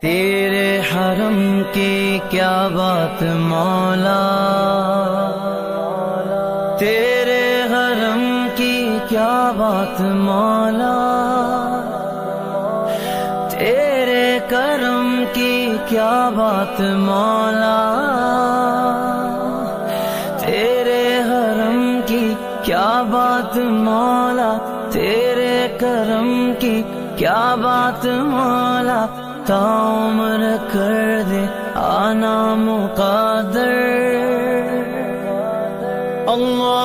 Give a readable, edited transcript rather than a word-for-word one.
تیرے حرم کی کیا بات مولا، تیرے حرم کی کیا بات مولا، تیرے کرم کی کیا بات مولا، تیرے حرم کی کیا بات مولا، تیرے کرم کی کیا بات مولا، تا عمر کر دے آنا مقدر۔ اللہ